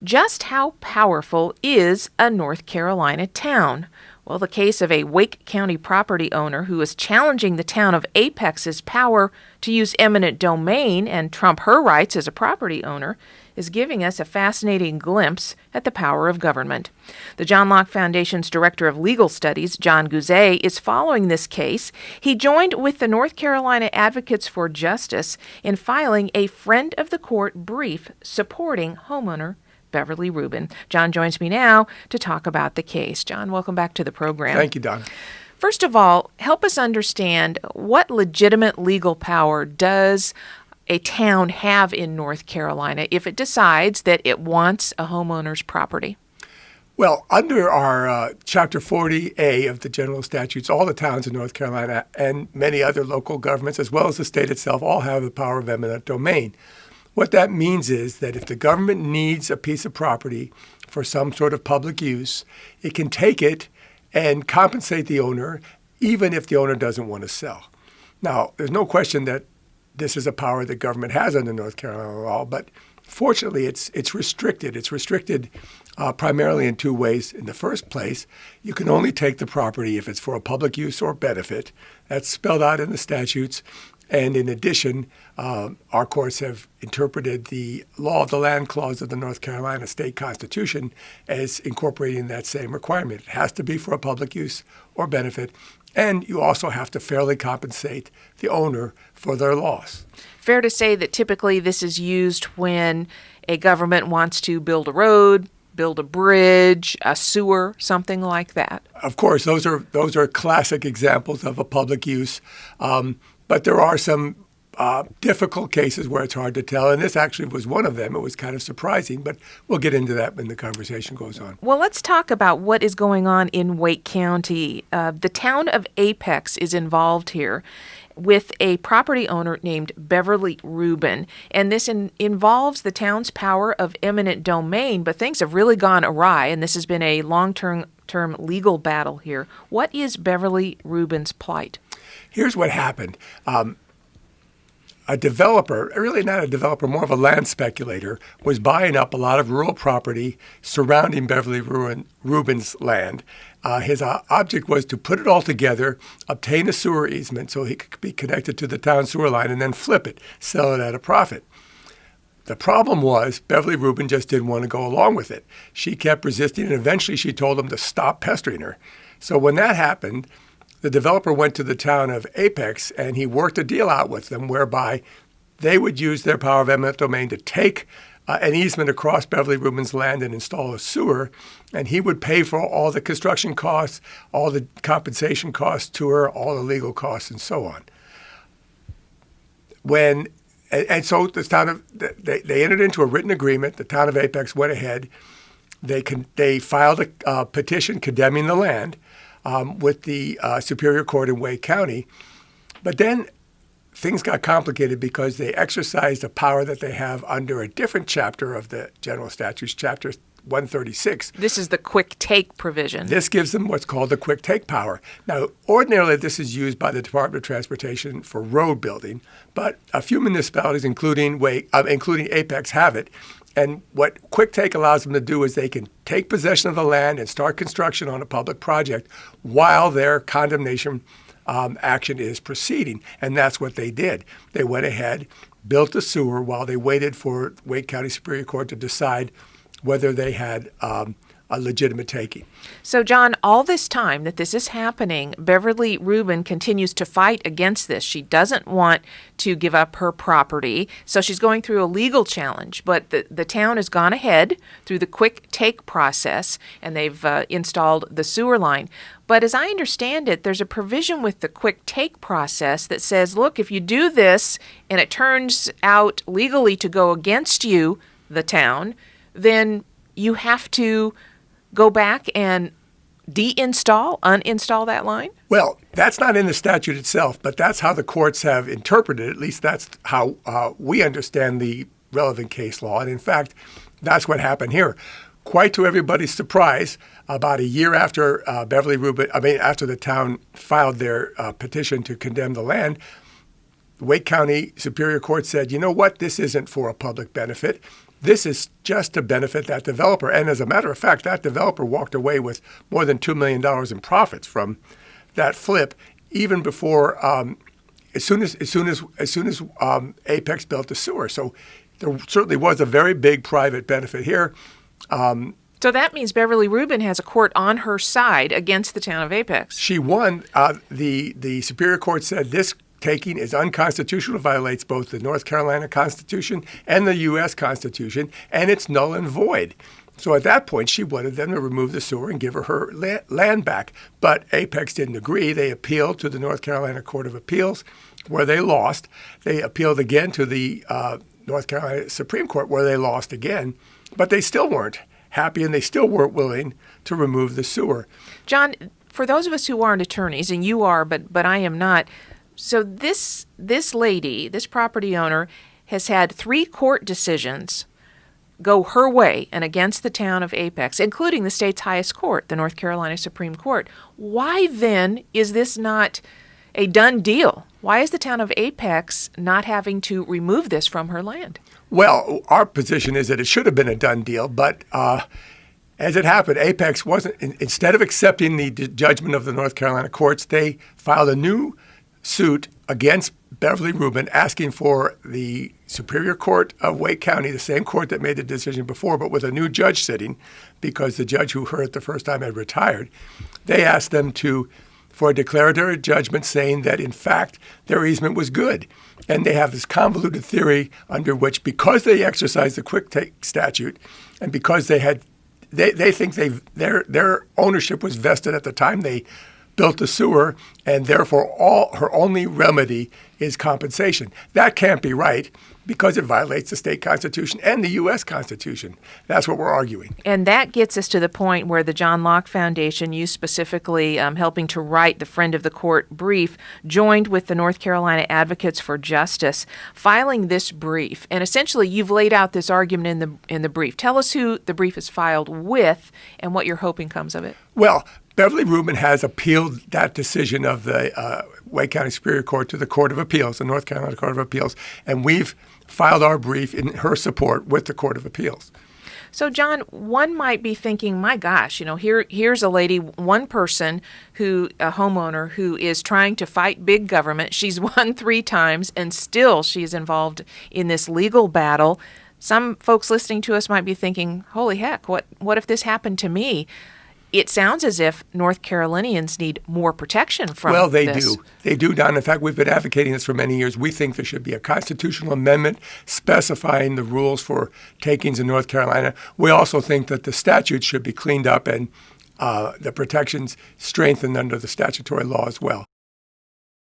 Just how powerful is a North Carolina town? Well, the case of a Wake County property owner who is challenging the town of Apex's power to use eminent domain and trump her rights as a property owner is giving us a fascinating glimpse at the power of government. The Locke Foundation's Director of Legal Studies, Jon Guze, is following this case. He joined with the North Carolina Advocates for Justice in filing a friend of the court brief supporting homeowner Beverly Rubin. Jon joins me now to talk about the case. Jon, welcome back to the program. Thank you, Donna. First of all, help us understand what legitimate legal power does a town have in North Carolina if it decides that it wants a homeowner's property? Well, under our Chapter 40A of the General Statutes, all the towns in North Carolina and many other local governments, as well as the state itself, all have the power of eminent domain. What that means is that if the government needs a piece of property for some sort of public use, it can take it and compensate the owner, even if the owner doesn't want to sell. Now, there's no question that this is a power that government has under North Carolina law, but fortunately, it's restricted. It's restricted primarily in two ways. In the first place, you can only take the property if it's for a public use or benefit. That's spelled out in the statutes. And in addition, our courts have interpreted the Law of the Land Clause of the North Carolina State Constitution as incorporating that same requirement. It has to be for a public use or benefit, and you also have to fairly compensate the owner for their loss. Fair to say that typically this is used when a government wants to build a road, build a bridge, a sewer, something like that. Of course, those are classic examples of a public use. But there are some difficult cases where it's hard to tell, and this actually was one of them. It was kind of surprising, but we'll get into that when the conversation goes on. Well, let's talk about what is going on in Wake County. The town of Apex is involved here with a property owner named Beverly Rubin, and this involves the town's power of eminent domain, but things have really gone awry, and this has been a long-term legal battle here. What is Beverly Rubin's plight? Here's what happened. A developer, really not a developer, more of a land speculator, was buying up a lot of rural property surrounding Beverly Rubin's land. His object was to put it all together, obtain a sewer easement so he could be connected to the town sewer line, and then flip it, sell it at a profit. The problem was Beverly Rubin just didn't want to go along with it. She kept resisting, and eventually she told him to stop pestering her. So when that happened, the developer went to the town of Apex, and he worked a deal out with them whereby they would use their power of eminent domain to take an easement across Beverly Rubin's land and install a sewer, and he would pay for all the construction costs, all the compensation costs to her, all the legal costs, and so on. So they entered into a written agreement. The town of Apex went ahead. They filed a petition condemning the land with the Superior Court in Wake County. But then things got complicated because they exercised a power that they have under a different chapter of the General Statutes, Chapter 136. This is the quick take provision. This gives them what's called the quick take power. Now, ordinarily, this is used by the Department of Transportation for road building, but a few municipalities, including Apex, have it. And what quick take allows them to do is they can take possession of the land and start construction on a public project while their condemnation action is proceeding. And that's what they did. They went ahead, built the sewer while they waited for Wake County Superior Court to decide whether they had a legitimate taking. So, Jon, all this time that this is happening, Beverly Rubin continues to fight against this. She doesn't want to give up her property, so she's going through a legal challenge. But the town has gone ahead through the quick take process, and they've installed the sewer line. But as I understand it, there's a provision with the quick take process that says, look, if you do this and it turns out legally to go against you, the town, then you have to go back and uninstall that line? Well, that's not in the statute itself, but that's how the courts have interpreted it. At least that's how we understand the relevant case law. And in fact, that's what happened here. Quite to everybody's surprise, about a year after after the town filed their petition to condemn the land, Wake County Superior Court said, you know what, this isn't for a public benefit. This is just to benefit that developer. And as a matter of fact, that developer walked away with more than $2 million in profits from that flip, even before, as soon as Apex built the sewer. So there certainly was a very big private benefit here. So that means Beverly Rubin has a court on her side against the town of Apex. She won. The Superior Court said this taking is unconstitutional, violates both the North Carolina Constitution and the U.S. Constitution, and it's null and void. So at that point, she wanted them to remove the sewer and give her land back. But Apex didn't agree. They appealed to the North Carolina Court of Appeals, where they lost. They appealed again to the North Carolina Supreme Court, where they lost again. But they still weren't happy, and they still weren't willing to remove the sewer. Jon, for those of us who aren't attorneys, and you are, but I am not, so this lady, this property owner, has had 3 court decisions go her way and against the town of Apex, including the state's highest court, the North Carolina Supreme Court. Why then is this not a done deal? Why is the town of Apex not having to remove this from her land? Well, our position is that it should have been a done deal, but as it happened, Apex wasn't. Instead of accepting the judgment of the North Carolina courts, they filed a new suit against Beverly Rubin, asking for the Superior Court of Wake County, the same court that made the decision before, but with a new judge sitting, because the judge who heard it the first time had retired. They asked them for a declaratory judgment saying that, in fact, their easement was good. And they have this convoluted theory under which, because they exercised the quick take statute, and because they think their ownership was vested at the time they built the sewer, and therefore her only remedy is compensation. That can't be right, because it violates the state constitution and the U.S. Constitution. That's what we're arguing. And that gets us to the point where the Locke Foundation, you specifically helping to write the Friend of the Court brief, joined with the North Carolina Advocates for Justice, filing this brief. And essentially, you've laid out this argument in the brief. Tell us who the brief is filed with and what you're hoping comes of it. Well, Beverly Rubin has appealed that decision of the Wake County Superior Court to the Court of Appeals, the North Carolina Court of Appeals, and we've filed our brief in her support with the Court of Appeals. So, Jon, one might be thinking, my gosh, here's a lady, one person a homeowner who is trying to fight big government. She's won 3 times, and still she's involved in this legal battle. Some folks listening to us might be thinking, holy heck, what if this happened to me? It sounds as if North Carolinians need more protection from this. Well, they do. They do, Don. In fact, we've been advocating this for many years. We think there should be a constitutional amendment specifying the rules for takings in North Carolina. We also think that the statutes should be cleaned up and the protections strengthened under the statutory law as well.